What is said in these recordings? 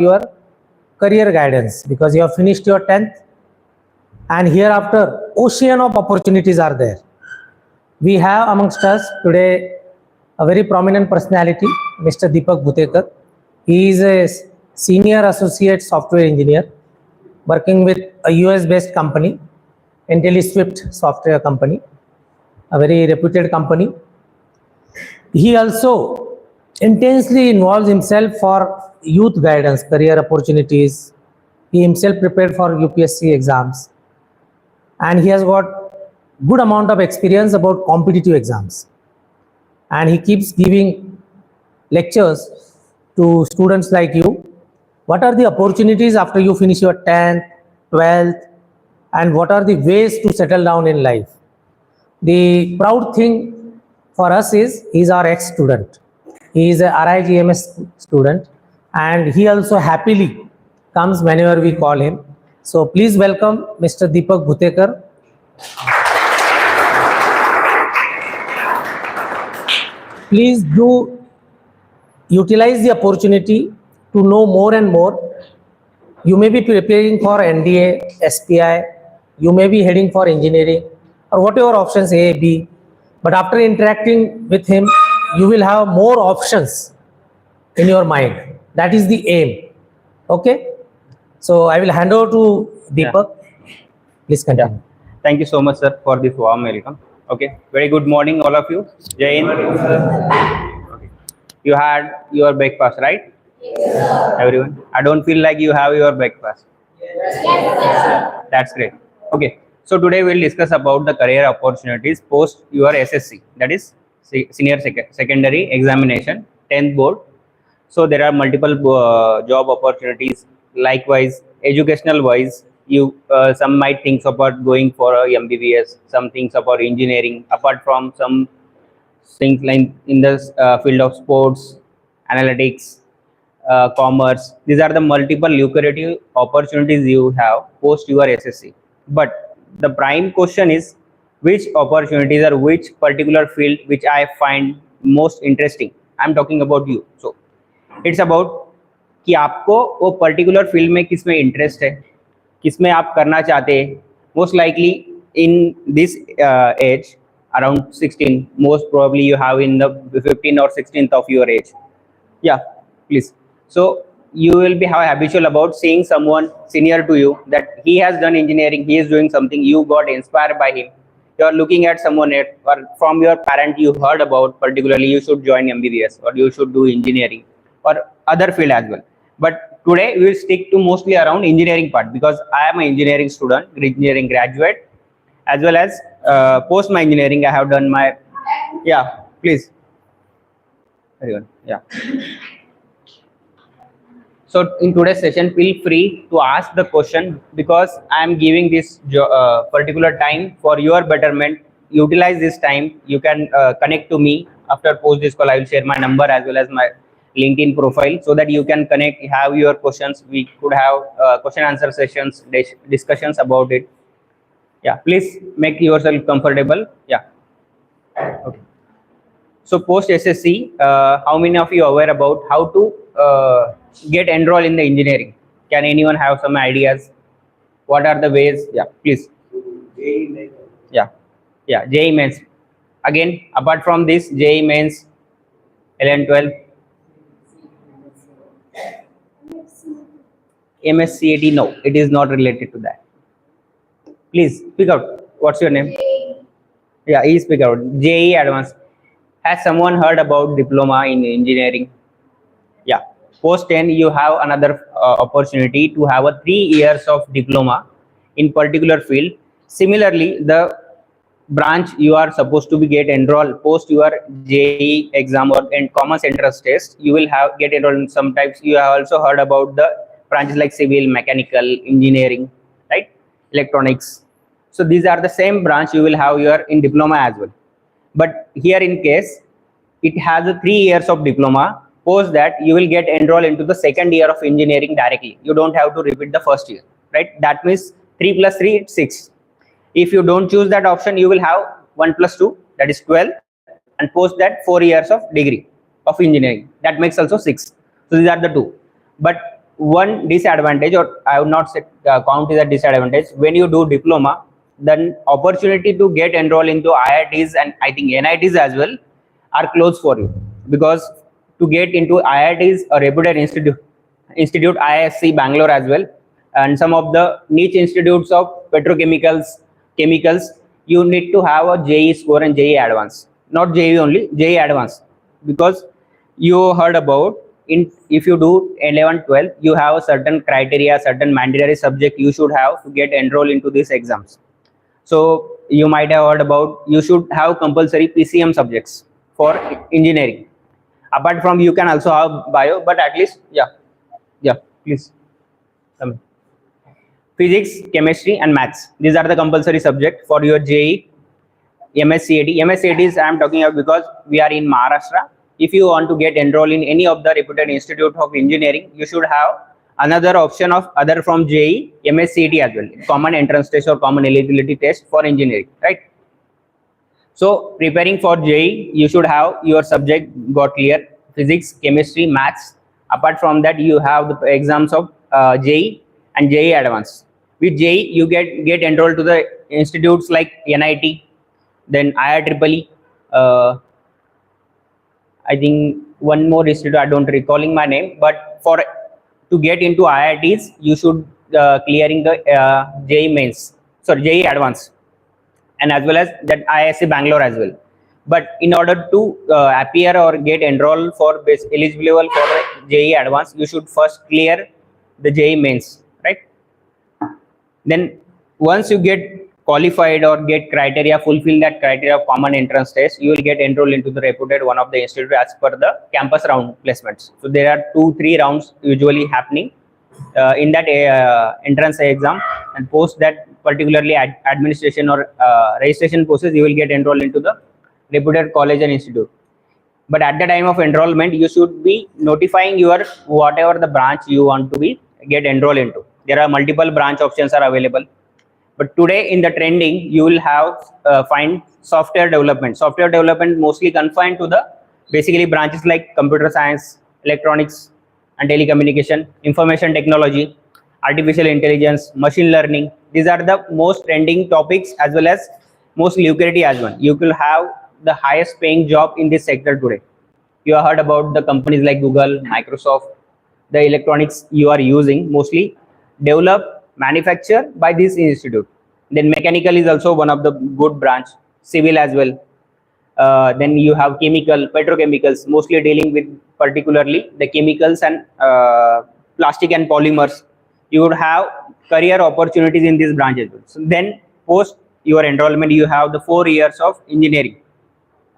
your career guidance, because you have finished your 10th and hereafter ocean of opportunities are there. We have amongst us today a very prominent personality, Mr. Deepak Bhutekar. He is a senior associate software engineer working with a US based company, IntelliSwift software company, a very reputed company. He also intensely involves himself for youth guidance, career opportunities. He himself prepared for UPSC exams, and he has got good amount of experience about competitive exams, and he keeps giving lectures to students like you. What are the opportunities after you finish your 10th, 12th, and what are the ways to settle down in life? The proud thing for us is he's our ex-student. He is a RIGMS student, and he also happily comes whenever we call him. So please welcome Mr. Deepak Bhutekar. Please do utilize the opportunity to know more and more. You may be preparing for NDA, SPI, you may be heading for engineering, or whatever options A, B. But after interacting with him, you will have more options in your mind. That is the aim. Okay? So I will hand over to Deepak. Please continue. Thank you so much, sir, for this warm welcome. Okay, very good morning, all of you. Jai Hind. Okay. You had your breakfast, right? Yes, everyone. I don't feel like you have your breakfast. Yes, that's great. Okay, so today we'll discuss about the career opportunities post your SSC, that is senior secondary examination, 10th board. So there are multiple job opportunities. Likewise, educational wise, you some might think about going for a MBBS, some things about engineering, apart from some things like in the field of sports, analytics, commerce. These are the multiple lucrative opportunities you have post your SSC. But the prime question is, which opportunities or which particular field which I find most interesting? I'm talking about you. So it's about कि आपको वो particular field में किस में interest है, किस में आप करना चाहते हैं. Most likely in this age around 16, most probably you have in the 15 or 16th of your age. Yeah, please. So you will be how habitual about seeing someone senior to you that he has done engineering, he is doing something, you got inspired by him. You are looking at someone or from your parent you heard about particularly you should join MBBS or you should do engineering or other field as well. But today we will stick to mostly around engineering part, because I am an engineering student, engineering graduate, as well as post my engineering I have done my please everyone. So in today's session, feel free to ask the question, because I am giving this particular time for your betterment. Utilize this time. You can connect to me after post this call. I will share my number as well as my LinkedIn profile, so that you can connect, have your questions. We could have question answer sessions, discussions about it. Yeah, please make yourself comfortable. Yeah. Okay. So post SSC, how many of you are aware about how to get enrolled in the engineering? Can anyone have some ideas? What are the ways? Yeah, please. JEE Mains. Again, apart from this, JEE Mains, 11, 12. MSCAT, no, it is not related to that. Please speak out. What's your name? Yeah, speak out. JEE Advanced. Has someone heard about diploma in engineering? Yeah. Post 10, you have another opportunity to have a 3 years of diploma in particular field. Similarly, the branch you are supposed to be get enrolled post your JEE exam or in common entrance test, you will have get enrolled in some types. You have also heard about the branches like civil, mechanical, engineering, right? Electronics. So these are the same branch you will have your in diploma as well. But here in case it has a 3 years of diploma. Post that you will get enrolled into the second year of engineering directly. You don't have to repeat the first year, right? That means 3 plus 3 it's 6. If you don't choose that option, you will have 1 plus 2, that is 12, and post that 4 years of degree of engineering. That makes also 6. So these are the two. But one disadvantage, or I would not say count is a disadvantage, when you do diploma, then opportunity to get enrolled into IITs and I think NITs as well are closed for you, because to get into IITs, a reputed institute IISc Bangalore as well, and some of the niche institutes of petrochemicals, chemicals, you need to have a JE score and JE advance, not JE only, JE advance, because you heard about if you do 11 12 you have a certain criteria, certain mandatory subject you should have to get enrolled into these exams. So you might have heard about you should have compulsory PCM subjects for engineering. Apart from you can also have bio, but at least yeah please come in. Physics, chemistry and maths, these are the compulsory subject for your JE. MSCAT is I am talking about because we are in Maharashtra. If you want to get enrolled in any of the reputed institute of engineering, you should have another option of other from JE, MSCAT as well, common entrance test or common eligibility test for engineering, right? So preparing for JE, you should have your subject got clear, physics, chemistry, maths. Apart from that, you have the exams of JE and JE advanced. With JE, you get enrolled to the institutes like NIT, then IIEEE, I think one more institute, I don't recalling my name, but to get into IITs, you should clearing the JE mains, sorry, JE advanced, and as well as that IISc Bangalore as well. But in order to appear or get enrolled for eligible for JE advanced, you should first clear the JE mains, right? Then once you get qualified or get criteria, fulfill that criteria of common entrance test, you will get enrolled into the reputed one of the institute as per the campus round placements. So there are 2-3 rounds usually happening in that entrance exam, and post that particularly administration or registration process, you will get enrolled into the reputed college and institute. But at the time of enrollment, you should be notifying your whatever the branch you want to be get enrolled into. There are multiple branch options are available. But today in the trending, you will have find software development. Software development mostly confined to the basically branches like computer science, electronics and telecommunication, information technology, artificial intelligence, machine learning. These are the most trending topics as well as most lucrative as well. You will have the highest paying job in this sector today. You have heard about the companies like Google, Microsoft, the electronics you are using mostly develop, manufacture by this institute. Then mechanical is also one of the good branch, civil as well. Then you have chemical, petrochemicals, mostly dealing with particularly the chemicals and plastic and polymers. You would have career opportunities in these branches. So then post your enrollment, you have the 4 years of engineering.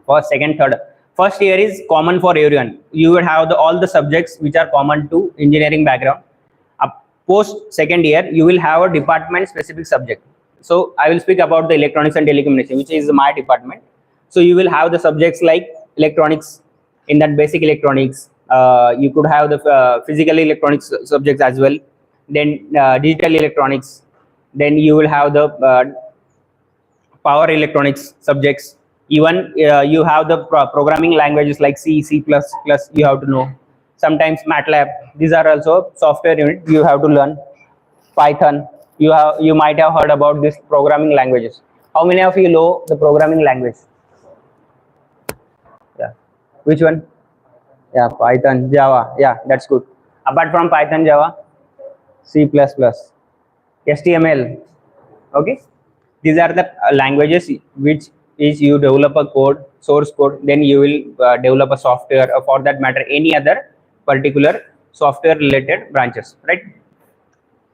First, second, third. First year is common for everyone. You will have all the subjects which are common to engineering background. Post second year, you will have a department specific subject. So I will speak about the electronics and telecommunication, which is my department. So you will have the subjects like electronics, in that basic electronics. You could have the physical electronics subjects as well. Then digital electronics. Then you will have the power electronics subjects. Even you have the programming languages like C, C++, you have to know. Sometimes MATLAB. These are also software unit you have to learn. Python. You might have heard about these programming languages. How many of you know the programming language? Yeah. Which one? Yeah, Python, Java. Yeah, that's good. Apart from Python, Java, C++, HTML. Okay. These are the languages which is you develop a code, source code, then you will develop a software, or for that matter any other particular software related branches, right?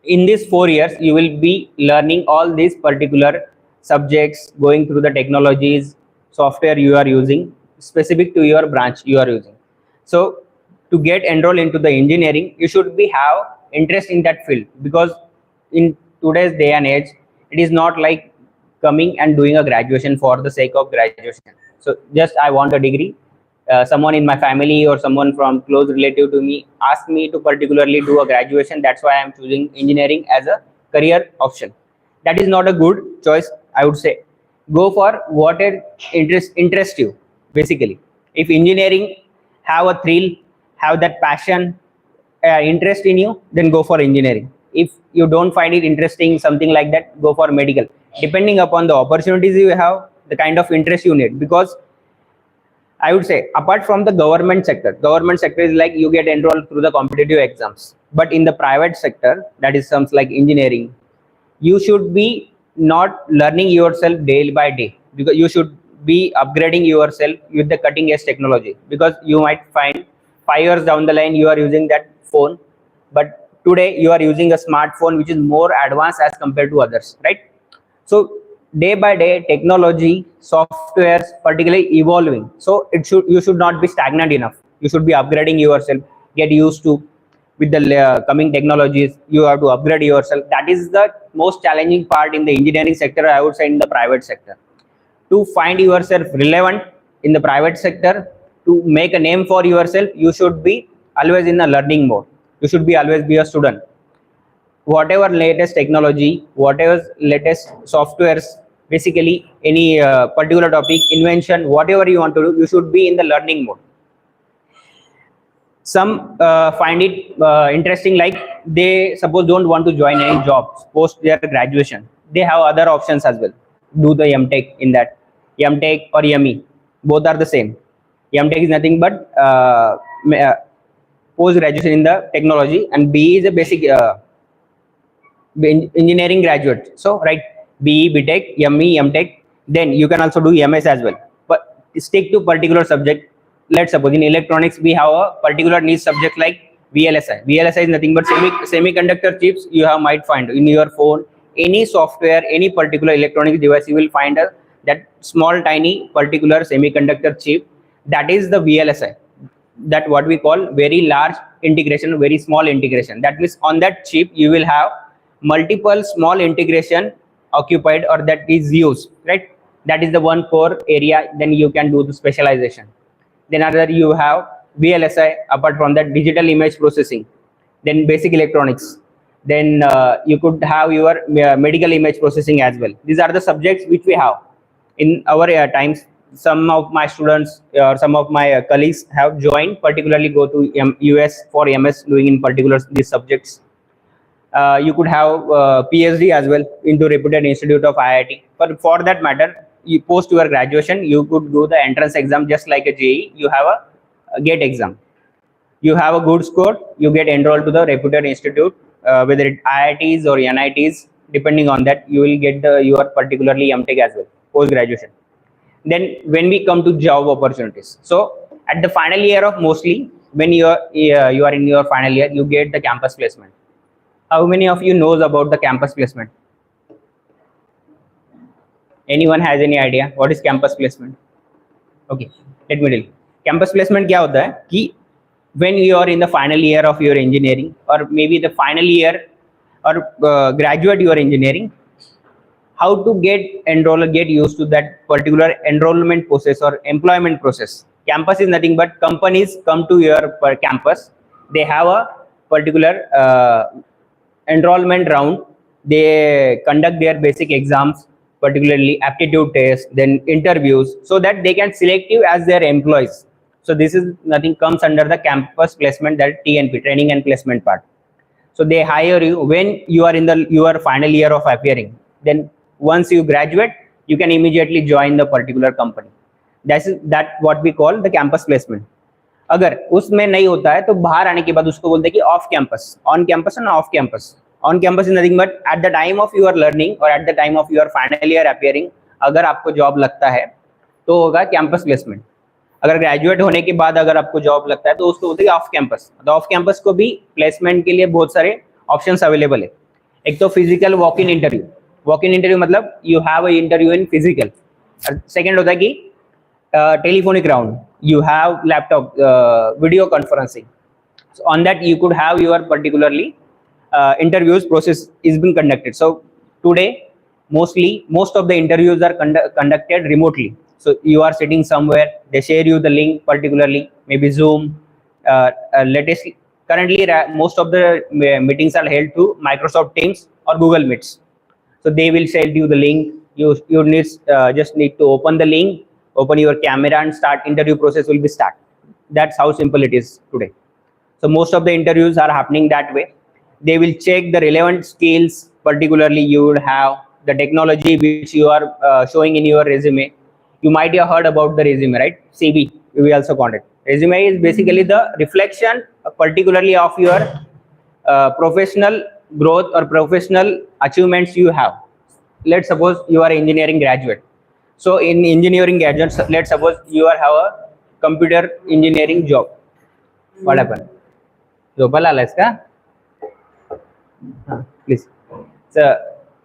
In these 4 years, you will be learning all these particular subjects, going through the technologies, software you are using, specific to your branch you are using. So to get enrolled into the engineering, you should have interest in that field, because in today's day and age, it is not like coming and doing a graduation for the sake of graduation. So just I want a degree. Someone in my family or someone from close relative to me asked me to particularly do a graduation. That's why I'm choosing engineering as a career option. That is not a good choice, I would say. Go for what interests you, basically. If engineering have a thrill, have that passion, interest in you, then go for engineering. If you don't find it interesting, something like that, go for medical. Depending upon the opportunities you have, the kind of interest you need. Because I would say, apart from the government sector is like you get enrolled through the competitive exams. But in the private sector, that is something like engineering, you should be not learning yourself day by day, because you should be upgrading yourself with the cutting edge technology. Because you might find 5 years down the line you are using that phone, but today you are using a smartphone which is more advanced as compared to others, right? So day by day technology, softwares particularly evolving, so you should not be stagnant enough. You should be upgrading yourself, get used to with the coming technologies. You have to upgrade yourself. That is the most challenging part in the engineering sector, I would say, in the private sector. To find yourself relevant in the private sector, to make a name for yourself, you should be always in a learning mode. You should be always be a student. Whatever latest technology, whatever latest softwares, basically any particular topic, invention, whatever you want to do, you should be in the learning mode. Some find it interesting, like they suppose don't want to join any jobs post their graduation. They have other options as well. Do the MTech in that. MTech or ME, both are the same. MTech is nothing but post graduation in the technology, and BE is a basic engineering graduate. So right, BE, BTech, ME, MTech, then you can also do MS as well. But stick to particular subject. Let's suppose in electronics we have a particular niche subject like VLSI. VLSI is nothing but semiconductor chips. You have might find in your phone, any software, any particular electronic device, you will find that small tiny particular semiconductor chip. That is the VLSI. That what we call very large integration, very small integration. That means on that chip you will have multiple small integration occupied, or that is used, right? That is the one core area. Then you can do the specialization. Then other you have VLSI. Apart from that, digital image processing, then basic electronics, then you could have your medical image processing as well. These are the subjects which we have in our times. Some of my students or some of my colleagues have joined, particularly go to US for MS, doing in particular these subjects. You could have PhD as well into reputed institute of IIT. But for that matter, you post your graduation, you could do the entrance exam just like a JEE. You have a GATE exam. You have a good score, you get enrolled to the reputed institute, whether it IITs or NITs. Depending on that, you will get your particularly MTech as well, post graduation. Then when we come to job opportunities, so at the final year of, mostly when you are in your final year, you get the campus placement. How many of you knows about the campus placement? Anyone has any idea what is campus placement? Okay, let me tell you. Campus placement क्या होता है कि when you are in the final year of your engineering, or maybe the final year or graduate your engineering, how to get enrolled, get used to that particular enrollment process or employment process. Campus is nothing but companies come to your campus. They have a particular enrollment round. They conduct their basic exams, particularly aptitude tests, then interviews, so that they can select you as their employees. So this is nothing comes under the campus placement, that TNP, training and placement part. So they hire you when you are in your final year of appearing. Then once you graduate, you can immediately join the particular company. That what we call the campus placement. अगर उसमें नहीं होता है तो बाहर आने के बाद उसको बोलते हैं कि ऑफ कैंपस, ऑन कैंपस और off campus. On campus is nothing but at the time of your learning और at the time of your final year appearing, अगर आपको जॉब लगता है तो होगा कैंपस प्लेसमेंट. अगर ग्रेजुएट होने के बाद अगर आपको जॉब लगता है तो उसको बोलते हैं ऑफ कैंपस. तो ऑफ कैंपस को भी प्लेसमेंट के लिए बहुत सारे ऑप्शंस अवेलेबल है. एक तो physical walk in interview. Walk in interview मतलब you have a interview in physical. Second होता है कि telephonic round. You have laptop video conferencing. So on that you could have your particularly interviews process is being conducted. So today most of the interviews are conducted remotely. So you are sitting somewhere, they share you the link, particularly maybe Zoom. Latest currently most of the meetings are held through Microsoft Teams or Google Meets. So they will send you the link. You just need to open the link, open your camera and start. Interview process will be start. That's how simple it is today. So most of the interviews are happening that way. They will check the relevant skills, particularly you would have the technology which you are showing in your resume. You might have heard about the resume, right? CV, we also call it. Resume is basically the reflection, particularly of your professional growth or professional achievements you have. Let's suppose you are engineering graduate. So in engineering graduate, let's suppose you are have a computer engineering job. What happened? झोपा आलायस का? Please. So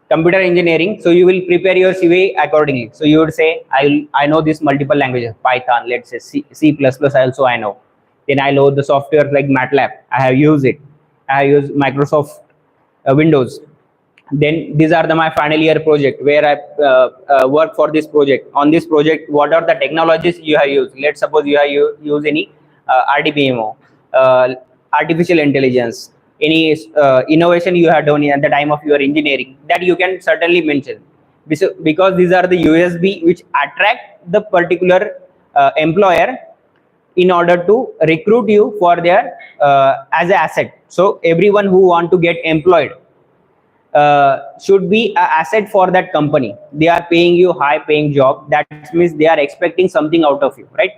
computer engineering. So you will prepare your CV accordingly. So you would say, I know these multiple languages, Python, let's say C++. Also I know. Then I know the software like MATLAB. I have used it. I have used Microsoft Windows. Then these are my final year project where I work for this project. On this project, what are the technologies you have used? Let's suppose you have used any RDBMO, artificial intelligence, any innovation you have done at the time of your engineering, that you can certainly mention, because these are the USB which attract the particular employer in order to recruit you for their as an asset. So everyone who want to get employed should be an asset for that company. They are paying you high paying job. That means they are expecting something out of you, right?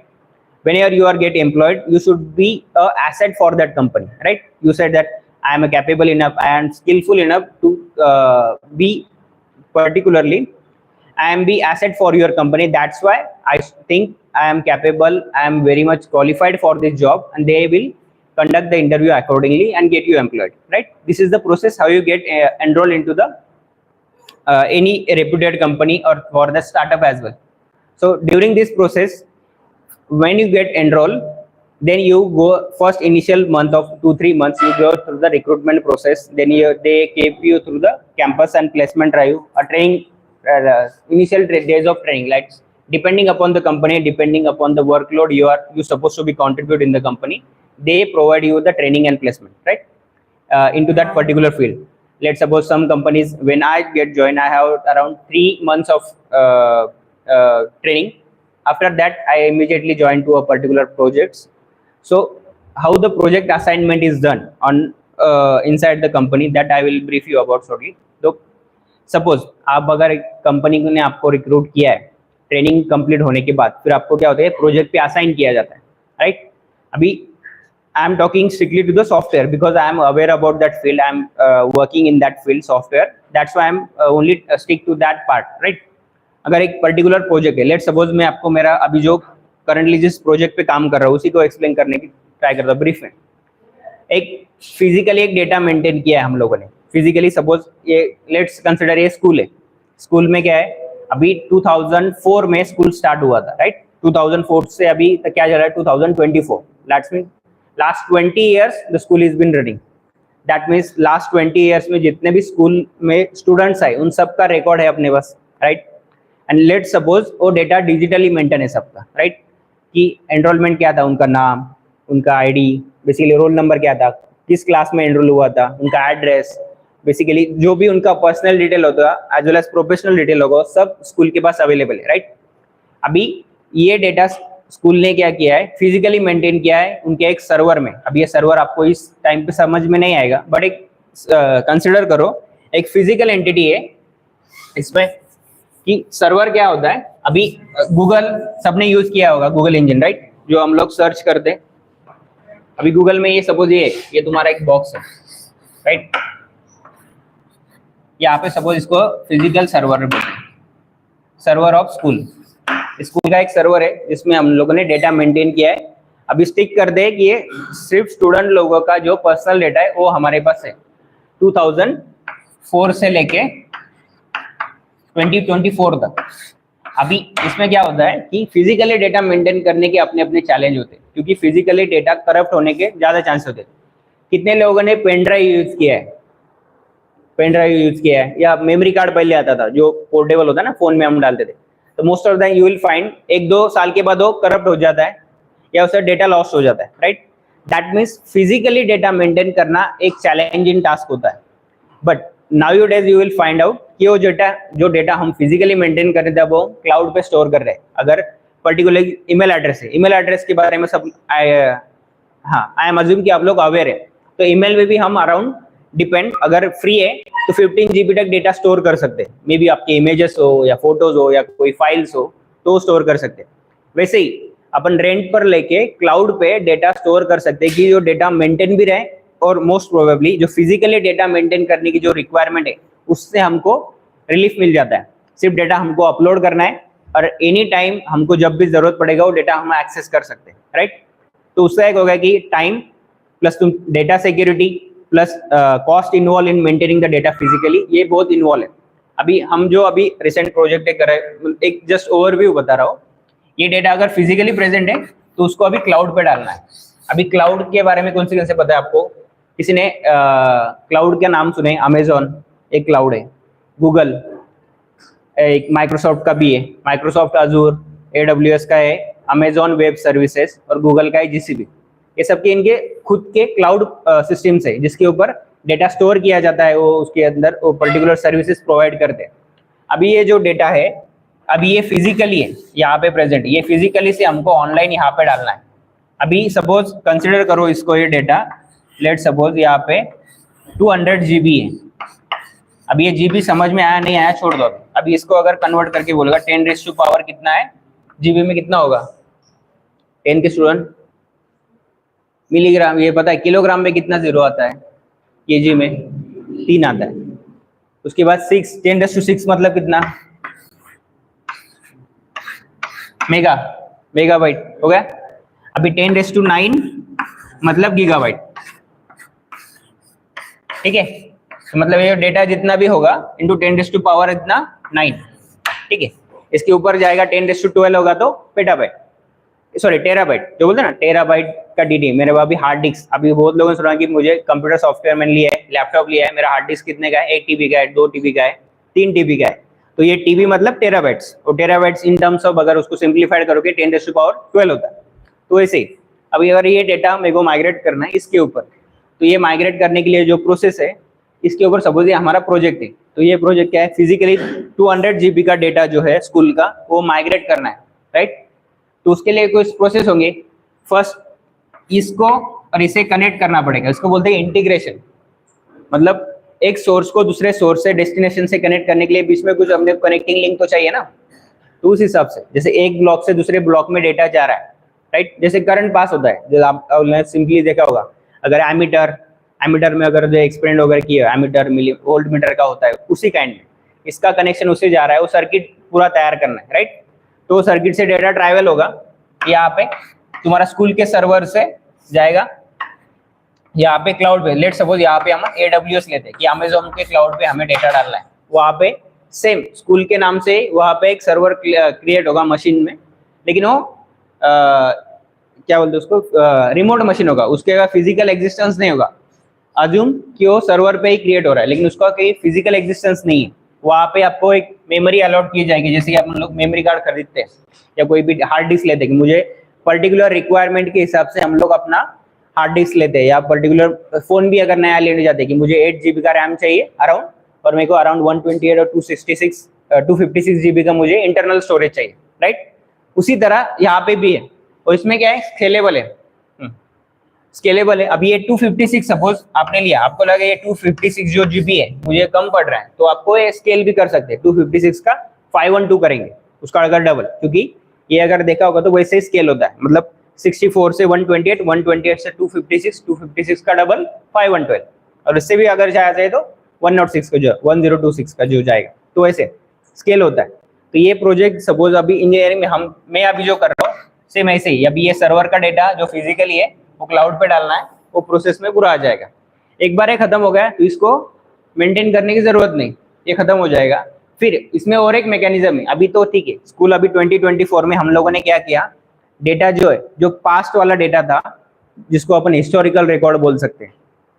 Whenever you are get employed, you should be an asset for that company, right? You said that I am capable enough, I am skillful enough to be particularly, I am the asset for your company. That's why I think I am capable, I am very much qualified for this job, and they will conduct the interview accordingly and get you employed, right? This is the process how you get enrolled into the any reputed company or for the startup as well. So during this process, when you get enrolled, then you go first initial month of 2-3 months, you go through the recruitment process. Then they keep you through the campus and placement drive, a training, initial days of training. Like depending upon the company, depending upon the workload you supposed to be contribute in the company, they provide you the training and placement, right? Into that particular field. Let's suppose some companies, when I get joined, I have around 3 months of training. After that, I immediately join to a particular projects. So how the project assignment is done on inside the company, that I will brief you about shortly. So suppose आप अगर एक company ने आपको recruit किया है, training complete होने के बाद फिर आपको क्या होता है, प्रोजेक्ट पे असाइन किया जाता है, राइट? अभी I am talking strictly to the software because I am aware about that field. I am working in that field, software. That's why I am only stick to that part, right? अगर एक particular project है, let suppose मैं आपको मेरा अभी जो currently जिस project पे काम कर रहा हूँ उसी को एक्सप्लेन करने की ट्राई करता हूँ ब्रीफ में. एक फिजिकली एक डेटा मेंटेन किया है हम लोगों ने. फिजिकली सपोज ये लेट्स कंसिडर ये स्कूल है. स्कूल में क्या है, अभी 2004 में स्कूल स्टार्ट हुआ था, राइट? 2004 से अभी तक क्या चल रहा है, 2024. That's mean last 20 years the school has been running. That means last 20 years में जितने भी स्कूल में स्टूडेंट्स आए उन सब का रिकॉर्ड है अपने पास, राइट? एंड लेट्स सपोज वो डेटा डिजिटली मेंटेन है सबका, राइट? कि एनरोलमेंट क्या था, उनका नाम, उनका आईडी, बेसिकली रोल नंबर क्या था, किस क्लास में एनरोल हुआ था, उनका एड्रेस, बेसिकली जो भी उनका पर्सनल डिटेल होगा as well as professional detail होगा, सब स्कूल के पास अवेलेबल है, राइट? अभी ये डेटा स्कूल ने क्या किया है, फिजिकली मेंटेन किया है उनके एक सर्वर में. अब ये सर्वर आपको इस टाइम पे समझ में नहीं आएगा, बट एक कंसिडर करो एक फिजिकल एंटिटी है इसमें, कि सर्वर क्या होता है. अभी गूगल सबने यूज किया होगा, गूगल इंजन, राइट? जो हम लोग सर्च करते हैं. अभी गूगल में ये सपोज ये तुम्हारा एक बॉक्स है, राइट? यहाँ पे सपोज इसको फिजिकल सर्वर बोलते हैं, सर्वर ऑफ स्कूल. स्कूल का एक सर्वर है जिसमें हम लोगों ने डेटा मेंटेन किया है. अभी स्टिक कर दे कि ये सिर्फ स्टूडेंट लोगों का जो पर्सनल डेटा है वो हमारे पास है 2004 से लेके 2024 तक. अभी इसमें क्या होता है कि फिजिकली डेटा मेंटेन करने के अपने अपने चैलेंज होते हैं, क्योंकि फिजिकली डेटा करप्ट होने के ज्यादा चांस होते हैं. कितने लोगों ने पेन ड्राइव यूज किया है, पेन ड्राइव यूज किया है, या मेमोरी कार्ड पहले आता था जो पोर्टेबल होता है ना, फोन में हम डालते थे. तो most of the you will find 1-2 साल के बाद वो करप्ट हो जाता है या उसका डेटा लॉस हो जाता है, right? That means physically data maintain करना एक चैलेंजिंग टास्क होता है. But now days you will find out कि वो जो डेटा हम फिजिकली मेंटेन कर रहे थे वो क्लाउड पे स्टोर कर रहे हैं. अगर पर्टिकुलर ईमेल एड्रेस है, ईमेल एड्रेस के बारे में सब हाँ, आई एम अज्यूम कि आप लोग अवेयर है। तो ईमेल में भी हम अराउंड डिपेंड, अगर फ्री है तो 15 GB तक डेटा स्टोर कर सकते हैं। मे बी आपके इमेजेस हो या फोटोज हो या कोई फाइल्स हो तो स्टोर कर सकते हैं। वैसे ही अपन रेंट पर लेके क्लाउड पे डेटा स्टोर कर सकते हैं कि जो डेटा मेंटेन भी रहे, और मोस्ट प्रोबेबली जो फिजिकली डेटा मेंटेन करने की जो रिक्वायरमेंट है उससे हमको रिलीफ मिल जाता है। सिर्फ डेटा हमको अपलोड करना है और एनी टाइम हमको जब भी जरूरत पड़ेगा वो डेटा हम एक्सेस कर सकते हैं, राइट। तो उससे एक होगा कि टाइम प्लस तुम data security plus cost involve in maintaining the data physically, ये बहुत इन्वॉल्व है। अभी हम जो अभी रिसेंट प्रोजेक्ट कर रहे हैं, एक जस्ट ओवरव्यू बता रहा हूँ। ये डेटा अगर फिजिकली प्रेजेंट है तो उसको अभी क्लाउड पे डालना है। अभी क्लाउड के बारे में कौन से पता है आपको? किसी ने क्लाउड का नाम सुने? अमेजॉन एक क्लाउड है, गूगल, एक माइक्रोसॉफ्ट का भी है, माइक्रोसॉफ्ट अजूर, AWS का है, अमेजॉन वेब सर्विसेज, और गूगल का है GCP। ये सबके इनके खुद के क्लाउड सिस्टम्स है जिसके ऊपर डेटा स्टोर किया जाता है। वो उसके अंदर वो पर्टिकुलर सर्विसेज प्रोवाइड करते हैं। अभी ये जो डेटा है अभी ये फिजिकली है यहाँ पे प्रेजेंट, ये फिजिकली से हमको ऑनलाइन यहाँ पे डालना है। अभी सपोज कंसिडर करो इसको, ये डेटा लेट सपोज यहाँ पे 200 GB है। अभी ये GB समझ में आया नहीं आया छोड़ दो। अभी इसको अगर कन्वर्ट करके बोलेगा 10⁻⁴ कितना है GB में, कितना होगा? 10 के स्टूडेंट, मिलीग्राम, ये पता है। किलोग्राम में कितना जीरो आता है? KG में 3 आता है। उसके बाद 6, 10⁶ मतलब कितना? मेगाबाइट हो गया। अभी 10⁹ मतलब गीगाबाइट, ठीक है। तो मतलब ये डेटा जितना भी होगा इंटू 10⁻⁹ इतना 9, ठीक है। इसके ऊपर जाएगा 10⁻12 होगा तो पेटाबाइट, सॉरी टेराबाइट, जो बोलते हैं ना टेराबाइट का DD। मेरे पास अभी हार्ड डिस्क, अभी बहुत लोगों ने सुना कि मुझे कंप्यूटर सॉफ्टवेयर मैंने लिया है, लैपटॉप लिया है, मेरा हार्ड डिस्क कितने का है? 1 TB का है, 2 TB का है, 3 TB का है। तो ये TB मतलब टेराबाइट्स, और टेराबाइट्स इन टर्म्स ऑफ अगर उसको सिंप्लीफाइड करोगे 10⁻12 होता है। तो ऐसे ही अभी अगर ये डेटा मेरे को माइग्रेट करना है इसके ऊपर, तो ये माइग्रेट करने के लिए जो प्रोसेस है इसके ऊपर सपोज ये हमारा प्रोजेक्ट है। तो ये प्रोजेक्ट क्या है? फिजिकली 200 GB का डेटा जो है स्कूल का वो माइग्रेट करना है, राइट। तो उसके लिए कुछ प्रोसेस होंगे। फर्स्ट इसको और इसे कनेक्ट करना पड़ेगा, इसको बोलते हैं इंटीग्रेशन। मतलब एक सोर्स को दूसरे सोर्स से, डेस्टिनेशन से कनेक्ट करने के लिए बीच में कुछ हमने कनेक्टिंग लिंक तो चाहिए ना। तो उस हिसाब से जैसे एक ब्लॉक से दूसरे ब्लॉक में डेटा जा रहा है, राइट। जैसे करंट पास होता है, जो आपने सिंपली देखा होगा, अगर एमीटर में अगर जो एक्सपेरिमेंट वगैरह किया, एमीटर मिली वोल्ट मीटर का होता है, उसी काइंड में इसका कनेक्शन उससे जा रहा है। वो सर्किट पूरा तैयार करना है, राइट। तो सर्किट से डेटा ट्रैवल होगा, यहाँ पे तुम्हारा स्कूल के सर्वर से जाएगा यहाँ पे क्लाउड पे। लेट सपोज यहाँ पे हम AWS लेते हैं कि अमेजोन के क्लाउड पे हमें डेटा डालना है। वहाँ पे सेम स्कूल के नाम से वहाँ पे एक सर्वर क्रिएट होगा मशीन में, लेकिन वो क्या बोलते हैं उसको, रिमोट मशीन होगा, उसके फिजिकल एग्जिस्टेंस नहीं होगा। अज्यूम कि वो सर्वर पे ही क्रिएट हो रहा है लेकिन उसका कोई फिजिकल एग्जिस्टेंस नहीं है। वहाँ पे आपको एक मेमोरी अलॉट की जाएगी, जैसे कि हम लोग मेमोरी कार्ड खरीदते हैं या कोई भी हार्ड डिस्क लेते हैं कि मुझे पर्टिकुलर रिक्वायरमेंट के हिसाब से हम लोग अपना हार्ड डिस्क लेते हैं, या पर्टिकुलर फोन भी अगर नया लेने जाते हैं कि मुझे 8 GB का रैम चाहिए अराउंड, और मेरे को अराउंड 128 और 256 GB का मुझे इंटरनल स्टोरेज चाहिए, राइट। उसी तरह यहाँ पे भी है, और इसमें क्या है? स्केलेबल है, स्केलेबल है। अभी ये 256 सपोज आपने लिया, आपको लगा ये 256 जो GB है मुझे कम पड़ रहा है, तो आपको ये स्केल भी कर सकते हैं। 256 का 512 करेंगे उसका अगर डबल, क्योंकि ये अगर देखा होगा तो वैसे ही स्केल होता है। मतलब 64 से 128, 128 से 256, 256 का डबल 512, और इससे भी अगर जाए तो 106 का जो 1026 का जो जाएगा, तो ऐसे स्केल होता है। तो ये प्रोजेक्ट सपोज अभी इंजीनियरिंग में मैं अभी जो कर रहा हूँ सेम ऐसे ही। अभी ये सर्वर का डेटा जो फिजिकली है वो क्लाउड पे डालना है, वो प्रोसेस में पूरा आ जाएगा। एक बार ये खत्म हो गया तो इसको मेंटेन करने की जरूरत नहीं, ये खत्म हो जाएगा। फिर इसमें और एक मैकेनिज्म है। अभी तो ठीक है, स्कूल अभी 2024 में हम लोगों ने क्या किया, डेटा जो है, जो पास्ट वाला डेटा था जिसको अपन हिस्टोरिकल रिकॉर्ड बोल सकते हैं,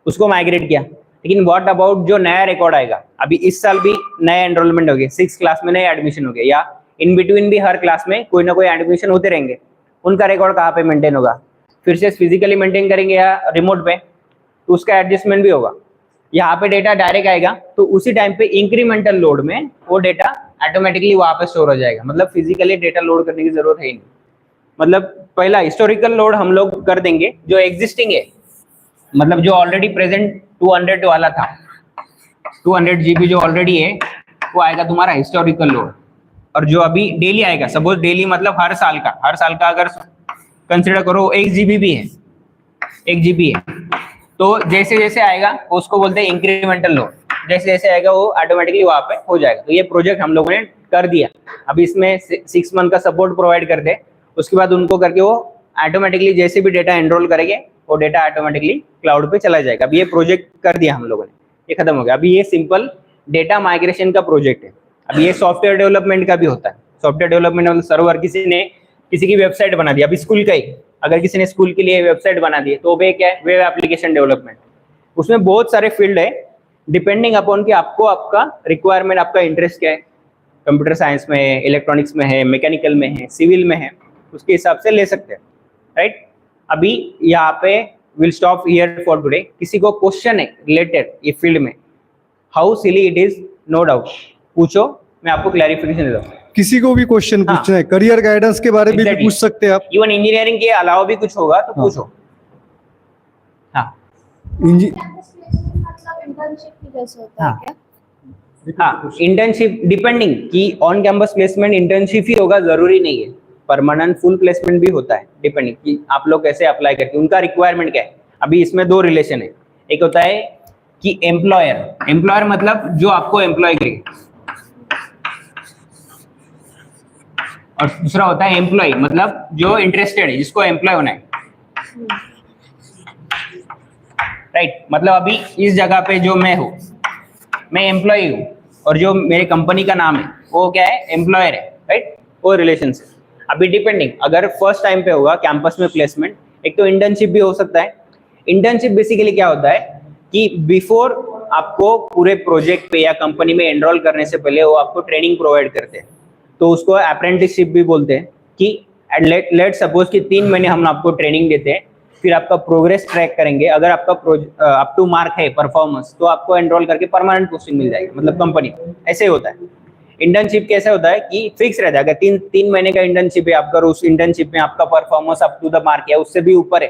उसको माइग्रेट किया। लेकिन व्हाट अबाउट जो नया रिकॉर्ड आएगा? अभी इस साल भी नया एनरोलमेंट हो गया, 6 क्लास में नया एडमिशन हो गया, या इन बिटवीन भी हर क्लास में कोई ना कोई एडमिशन होते रहेंगे, उनका रिकॉर्ड कहाँ पे मेंटेन होगा? फिर से फिजिकली मेंटेन करेंगे या रिमोट पे, तो उसका एडजस्टमेंट भी होगा। यहाँ पे डेटा डायरेक्ट आएगा तो उसी टाइम पे इंक्रीमेंटल लोड में वो डेटा ऑटोमेटिकली वहां पे स्टोर हो जाएगा। मतलब फिजिकली डेटा लोड करने की जरूरत है ही नहीं। मतलब पहला हिस्टोरिकल लोड हम लोग कर देंगे जो एग्जिस्टिंग है, मतलब जो ऑलरेडी प्रेजेंट 200 वाला था, 200 GB जो ऑलरेडी है वो आएगा तुम्हारा हिस्टोरिकल लोड। और जो अभी डेली आएगा, सपोज डेली मतलब हर साल का अगर कंसिडर करो 1 GB भी है, 1 GB है, तो जैसे जैसे आएगा उसको बोलते हैं इंक्रीमेंटल लोड। जैसे जैसे आएगा वो ऑटोमेटिकली वहां पे हो जाएगा। तो ये प्रोजेक्ट हम लोगों ने कर दिया। अभी इसमें 6 मंथ का सपोर्ट प्रोवाइड कर दे, उसके बाद उनको करके वो ऑटोमेटिकली जैसे भी डेटा एनरोल करेंगे वो डेटा ऑटोमेटिकली क्लाउड पे चला जाएगा। अभी ये प्रोजेक्ट कर दिया हम लोगों ने, ये खत्म हो गया। अभी ये सिंपल डेटा माइग्रेशन का प्रोजेक्ट है। अभी ये सॉफ्टवेयर डेवलपमेंट का भी होता है। सॉफ्टवेयर डेवलपमेंट मतलब सर्वर किसी की वेबसाइट बना दी, अभी स्कूल का ही अगर किसी ने स्कूल के लिए वेबसाइट बना दी तो वो क्या है, वेब एप्लीकेशन डेवलपमेंट। उसमें बहुत सारे फील्ड है, डिपेंडिंग अपॉन कि आपको आपका रिक्वायरमेंट, आपका इंटरेस्ट क्या है, कंप्यूटर साइंस में है, इलेक्ट्रॉनिक्स में है, मैकेनिकल में है, सिविल में है, उसके हिसाब से ले सकते हैं, राइट। अभी यहाँ पे will stop here for today. किसी को क्वेश्चन है रिलेटेड ये फील्ड में, how silly it is, no doubt पूछो, मैं आपको क्लैरिफिकेशन देता हूँ। किसी को भी क्वेश्चन हाँ। पूछना है, करियर गाइडेंस के बारे में भी Exactly. पूछ सकते हैं आप। इवन इंजीनियरिंग के अलावा भी कुछ होगा तो पूछो। हाँ मतलब इंटर्नशिप भी जैसे होता है हाँ। क्या? हाँ, इंटर्नशिप डिपेंडिंग कि ऑन कैंपस प्लेसमेंट इंटर्नशिप ही होगा, जरूरी नहीं है। परमानेंट फुल प्लेसमेंट भी होता है, डिपेंडिंग कि आप लोग कैसे अप्लाई करके, उनका रिक्वायरमेंट क्या है। अभी इसमें दो रिलेशन है, एक होता है कि एम्प्लॉयर मतलब जो आपको एम्प्लॉय करेगा, और दूसरा होता है एम्प्लॉय मतलब जो इंटरेस्टेड है, जिसको एम्प्लॉय होना है, राइट। मतलब अभी इस जगह पे जो मैं हूँ, मैं एम्प्लॉय हूँ, और जो मेरे कंपनी का नाम है वो क्या है, एम्प्लॉयर है, राइट। वो रिलेशन से अभी डिपेंडिंग, अगर फर्स्ट टाइम पे होगा कैंपस में प्लेसमेंट, एक तो इंटर्नशिप भी हो सकता है। इंटर्नशिप बेसिकली क्या होता है कि बिफोर आपको पूरे प्रोजेक्ट पे या कंपनी में एनरोल करने से पहले वो आपको ट्रेनिंग प्रोवाइड करते हैं, तो उसको अप्रेंटिसशिप भी बोलते हैं। कि लेट सपोज कि 3 महीने हम आपको ट्रेनिंग देते हैं, फिर आपका प्रोग्रेस ट्रैक करेंगे, अगर आपका अप टू मार्क है परफॉर्मेंस, तो आपको एनरोल करके परमानेंट पोस्टिंग मिल जाएगी, मतलब कंपनी। ऐसे ही होता है। इंटर्नशिप कैसे होता है कि फिक्स रहता है, अगर 3 महीने का इंटर्नशिप है आपका, उस इंटर्नशिप में आपका performance up to the mark है, उससे भी ऊपर है,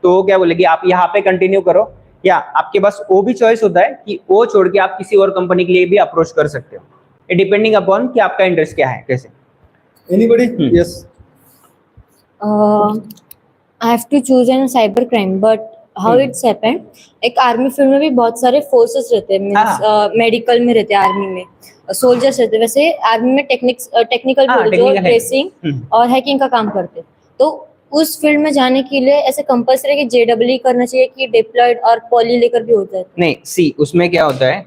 तो वो क्या बोलेगी, आप यहाँ पे कंटिन्यू करो, या आपके पास वो भी चॉइस होता है कि वो छोड़ के आप किसी और कंपनी के लिए भी अप्रोच कर सकते हो, डिपेंडिंग अपॉन कि आपका इंटरेस्ट क्या है, कैसे। Anybody? Yes. I have to choose in cyber crime, but how it's happened? एक आर्मी फील्ड में भी बहुत सारे फोर्सेस रहते हैं, मींस मेडिकल में रहते हैं, आर्मी में सोल्जर्स रहते हैं। वैसे आर्मी में टेक्निकल हाँ, जो technical है। ट्रेसिंग और हैकिंग का काम करते हैं। तो उस फील्ड में जाने के लिए ऐसे कंपल्सरी कि JEE करना चाहिए कि डिप्लॉयड और पॉली लेकर भी होता है? नहीं, सी उसमें क्या होता है,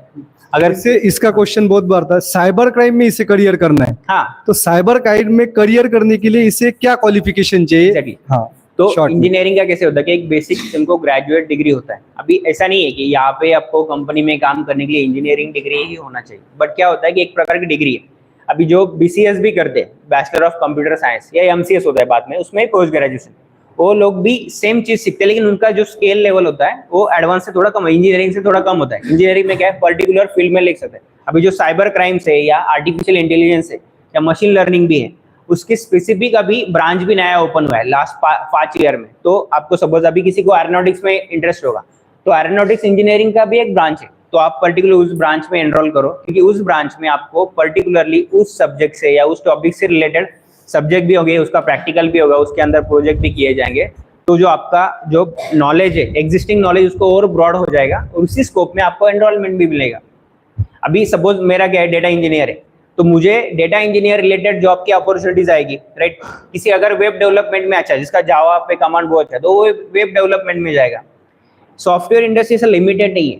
अगर इसका क्वेश्चन बहुत बार था, साइबर क्राइम में इसे करियर करना है, हाँ तो साइबर क्राइम में करियर करने के लिए इसे क्या क्वालिफिकेशन चाहिए? Exactly. हाँ, तो short में। इंजीनियरिंग का कैसे होता है कि एक बेसिक तुमको ग्रेजुएट डिग्री होता है। अभी ऐसा नहीं है कि यहाँ पे आपको कंपनी में काम करने के लिए इंजीनियरिंग डिग्री ही होना चाहिए, बट क्या होता है कि एक प्रकार की डिग्री है। अभी जो BCS भी करते हैं, बैचलर ऑफ कंप्यूटर साइंस, या MCS होता है बाद में, उसमें पोस्ट ग्रेजुएशन, वो लोग भी सेम चीज सीखते हैं, लेकिन उनका जो स्केल लेवल होता है वो एडवांस से थोड़ा कम है, इंजीनियरिंग से थोड़ा कम होता है। इंजीनियरिंग में क्या है, पर्टिकुलर फील्ड में लिख सकते हैं। अभी जो साइबर क्राइम्स है, या आर्टिफिशियल इंटेलिजेंस है, या मशीन लर्निंग भी है, उसकी स्पेसिफिक अभी ब्रांच भी नया ओपन हुआ है लास्ट 5 ईयर में। तो आपको सपोज अभी किसी को एरोनॉटिक्स में इंटरेस्ट होगा, तो एरोनॉटिक्स इंजीनियरिंग का भी एक ब्रांच है, तो आप पर्टिकुलर उस ब्रांच में एनरोल करो, क्योंकि उस ब्रांच में आपको पर्टिकुलरली उस सब्जेक्ट से या उस टॉपिक से रिलेटेड सब्जेक्ट भी होंगे, उसका प्रैक्टिकल भी होगा, उसके अंदर प्रोजेक्ट भी किए जाएंगे। तो जो आपका जो नॉलेज है, एग्जिस्टिंग नॉलेज, उसको और ब्रॉड हो जाएगा, और उसी स्कोप में आपको एनरोलमेंट भी मिलेगा। अभी सपोज मेरा क्या है, डेटा इंजीनियर है, तो मुझे डेटा इंजीनियर रिलेटेड जॉब की अपॉर्चुनिटीज आएगी, राइट। किसी अगर वेब डेवलपमेंट में अच्छा, जिसका जावा पे कमांड बहुत अच्छा है, तो वो वेब डेवलपमेंट में जाएगा। सॉफ्टवेयर इंडस्ट्री से लिमिटेड नहीं है,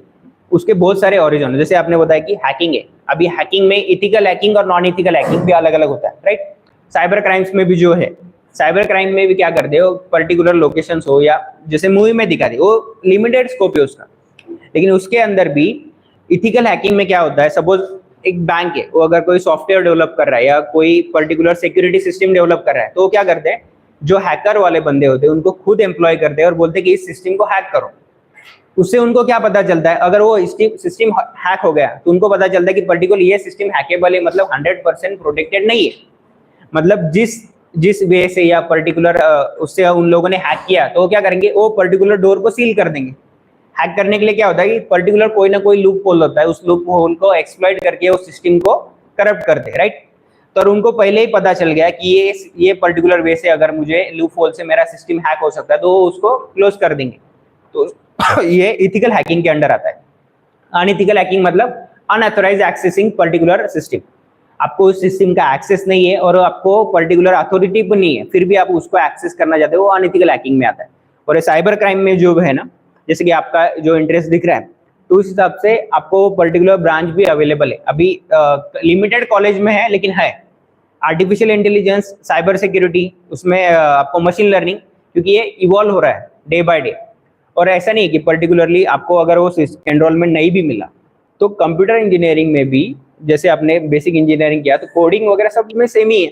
उसके बहुत सारे ओरिजिन है। जैसे आपने बताया कि हैकिंग है, अभी हैकिंग में इथिकल हैकिंग और नॉन इथिकल हैकिंग भी अलग अलग होता है, राइट। साइबर क्राइम्स में भी जो है, साइबर क्राइम में भी क्या करते हो, पर्टिकुलर लोकेशंस हो, या जैसे मूवी में दिखा दी, वो लिमिटेड स्कोप है उसका, लेकिन उसके अंदर भी इथिकल हैकिंग में क्या होता है, सपोज एक बैंक है, वो अगर कोई सॉफ्टवेयर डेवलप कर रहा है या कोई पर्टिकुलर सिक्योरिटी सिस्टम डेवलप कर रहा है, तो वो क्या करते हैं, जो हैकर वाले बंदे होते हैं उनको खुद एम्प्लॉय करते हैं और बोलते हैं कि इस सिस्टम को हैक करो। उससे उनको क्या पता चलता है, अगर वो सिस्टम हैक हो गया तो उनको पता चलता है कि पर्टिकुलर ये सिस्टम हैकेबल है, मतलब 100% प्रोटेक्टेड नहीं है। मतलब जिस जिस वे से या पर्टिकुलर उससे उन लोगों ने हैक किया, तो वो क्या करेंगे, वो पर्टिकुलर डोर को सील कर देंगे। हैक करने के लिए क्या होता है कि पर्टिकुलर कोई ना कोई लूप होल होता है, उस लूप होल को एक्सप्लॉइट करके उस सिस्टम को करप्ट करते हैं, राइट। तो और उनको पहले ही पता चल गया कि ये पर्टिकुलर वे से अगर मुझे लूप होल से मेरा सिस्टम हैक हो सकता है, तो वो उसको क्लोज कर देंगे। तो ये इथिकल हैकिंग के अंडर आता है। अनइथिकल हैकिंग मतलब अनऑथराइज्ड एक्सेसिंग पर्टिकुलर सिस्टम। आपको उस सिस्टम का एक्सेस नहीं है और आपको पर्टिकुलर अथॉरिटी भी नहीं है, फिर भी आप उसको एक्सेस करना चाहते हो, वो अनइथिकल हैकिंग में आता है। और ये साइबर क्राइम में जो है ना, जैसे कि आपका जो इंटरेस्ट दिख रहा है, तो उस हिसाब से आपको पर्टिकुलर ब्रांच भी अवेलेबल है। अभी लिमिटेड कॉलेज में है, लेकिन है आर्टिफिशियल इंटेलिजेंस, साइबर सिक्योरिटी, उसमें आपको मशीन लर्निंग, क्योंकि ये इवॉल्व हो रहा है डे बाय डे। और ऐसा नहीं है कि पर्टिकुलरली आपको अगर वो एनरोलमेंट नहीं भी मिला, तो कंप्यूटर इंजीनियरिंग में भी जैसे आपने बेसिक इंजीनियरिंग किया, तो कोडिंग वगैरह सब में सेम ही है।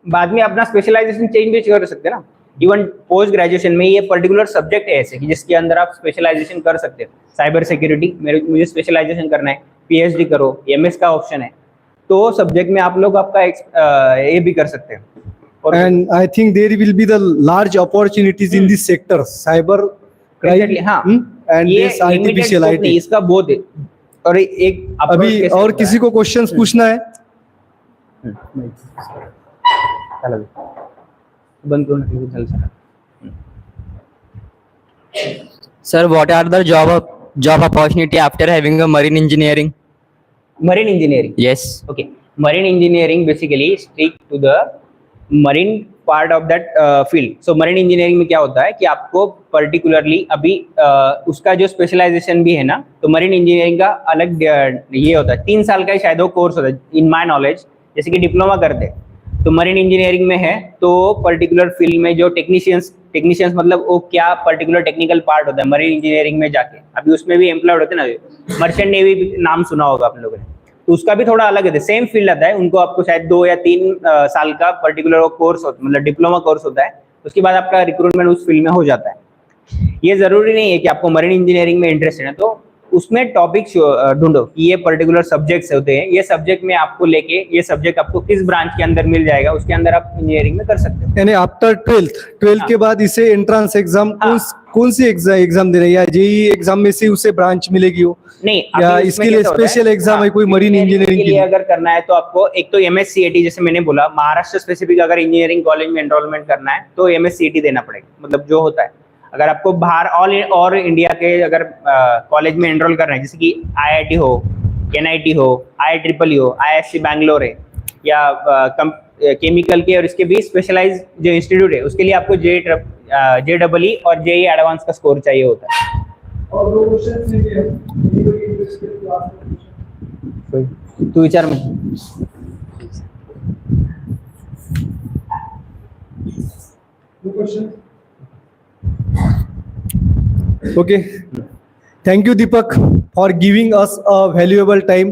बाद में अपना स्पेशलाइजेशन चेंज भी कर सकते हैं ना। इवन पोस्ट ग्रेजुएशन में ये पर्टिकुलर सब्जेक्ट है ऐसे कि जिसके अंदर आप स्पेशलाइजेशन कर सकते हो। साइबर सिक्योरिटी मुझे स्पेशलाइजेशन करना है, पीएचडी करो, एमएस का ऑप्शन है, तो सब्जेक्ट में आप लोग आपका ये भी कर सकते हैं। और And I think there will be the large opportunities in this sector, cyber crime, Exactly, हाँ। and ये this limited artificial scope IT. नहीं, इसका बहुत है। और एक approach अभी कैसे और होता किसी है? को क्वेश्चंस पूछना है? चलो बंद करो ना, चल सका। Sir, what are the job opportunity after having a marine engineering? Marine engineering. Yes. Okay, marine engineering basically stick to the marine part of that field. So marine engineering में क्या होता है कि आपको particularly अभी उसका जो specialization भी है ना, तो marine engineering का अलग ये होता है, 3 साल का शायद वो कोर्स होता है, in my knowledge, जैसे कि डिप्लोमा करते हैं। तो मरीन इंजीनियरिंग में है, तो पर्टिकुलर फील्ड में जो टेक्नीशियंस मतलब वो क्या पर्टिकुलर टेक्निकल पार्ट होता है मरीन इंजीनियरिंग में जाके, अभी उसमें भी एम्प्लॉयड होते हैं ना, मर्चेंट नेवी नाम सुना होगा आप लोगों ने, तो उसका भी थोड़ा अलग है, सेम फील्ड आता है। उनको आपको शायद 2 या 3 साल का पर्टिकुलर कोर्स होता है, मतलब डिप्लोमा कोर्स होता है, उसके बाद आपका रिक्रूटमेंट उस फील्ड में हो जाता है। ये जरूरी नहीं है कि आपको मरीन इंजीनियरिंग में इंटरेस्टेड है, तो उसमें टॉपिक्स ढूंढो कि ये पर्टिकुलर सब्जेक्ट्स होते हैं, ये सब्जेक्ट में आपको लेके ये सब्जेक्ट आपको किस ब्रांच के अंदर मिल जाएगा, उसके अंदर आप इंजीनियरिंग में कर सकते हो। यानी आफ्टर 12th के बाद इसे एंट्रेंस एग्जाम कौन सी एग्जाम दे रहे हैं, या जेई एग्जाम में से उसे ब्रांच मिलेगी हो, नहीं, या अभी इसके इसमें लिए कैसा होता स्पेशल एग्जाम है कोई मरीन इंजीनियरिंग के लिए अगर करना है, तो आपको एक तो एमएससीईटी, जैसे मैंने बोला महाराष्ट्र स्पेसिफिक अगर इंजीनियरिंग कॉलेज में एनरोलमेंट करना है तो एमएससीईटी देना पड़ेगा, मतलब जो होता है। अगर आपको बाहर और इंडिया के अगर कॉलेज में एनरोल करना है, जैसे कि आईआईटी हो, एनआईटी हो, IIEEE हो, आईएससी बैंगलोर है, या केमिकल के और इसके भी स्पेशलाइज जो इंस्टीट्यूट है, उसके लिए आपको JEE और जेई एडवांस का स्कोर चाहिए होता है। तू विचार में Okay. Thank you, Deepak, for giving us a valuable time,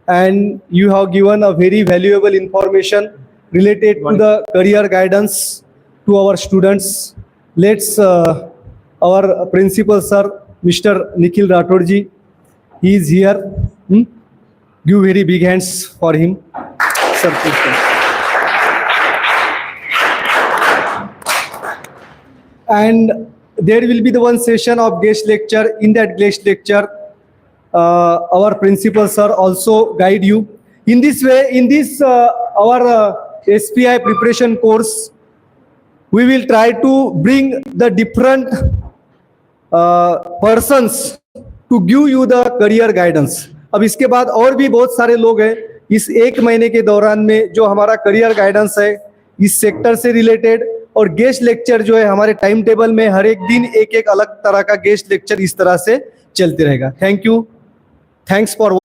and you have given a very valuable information related to the career guidance to our students. Let's our principal sir, Mr. Nikhil Rathod ji, he is here. Give very big hands for him. Sir, please come. And there will be the one session of guest lecture. In that guest lecture, our principal sir also guide you. In this way, in this our SPI preparation course, we will try to bring the different persons to give you the career guidance. अब इसके बाद और भी बहुत सारे लोग हैं इस 1 महीने के दौरान में जो हमारा करियर गाइडेंस है इस सेक्टर से रिलेटेड, और गेस्ट लेक्चर जो है हमारे टाइम टेबल में हर एक दिन एक अलग तरह का गेस्ट लेक्चर इस तरह से चलते रहेगा। Thank you, thanks for